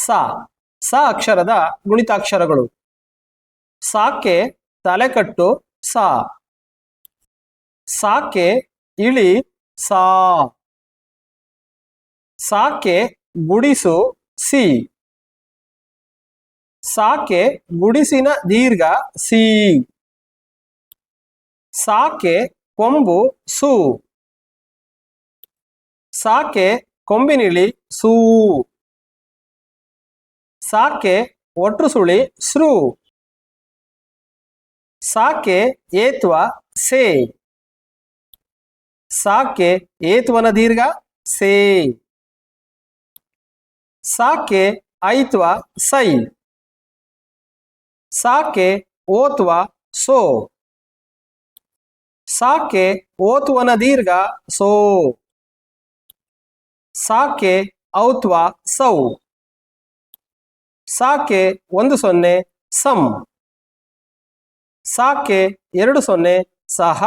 ಸ ಸ ಅಕ್ಷರದ ಗುಣಿತಾಕ್ಷರಗಳು. ಸಾಕೆ ತಲೆಕಟ್ಟು ಸಾ. ಸಾಕೆ ಇಳಿ ಸಾ. ಸಾಕೆ ಗುಡಿಸು ಸಿ. ಸಾಕೆ ಗುಡಿಸಿನ ದೀರ್ಘ ಸಿ. ಸಾಕೆ ಕೊಂಬು ಸು. ಸಾಕೆ ಕೊಂಬಿನಿಳಿ ಸೂ. ಸಾಕೆ ಒಟ್ರು ಸುಳಿ ಸೃ. ಸಾಕೆ ಏತ್ವ ಸೇ. ಸಾಕೆ ಏತ್ವನ ದೀರ್ಘ ಸೇ. ಸಾಕೆ ಐತ್ವ ಸೈ. ಸಾಕೆ ಓತ್ವ ಸೋ. ಸಾಕೆ ಓತ್ವನ ದೀರ್ಘ ಸೋ. ಸಾಕೆ ಔತ್ವ ಸೌ. ಸಾಕೆ 10 ಸಂ. ಸಾಕೆ 20 ಸಹ.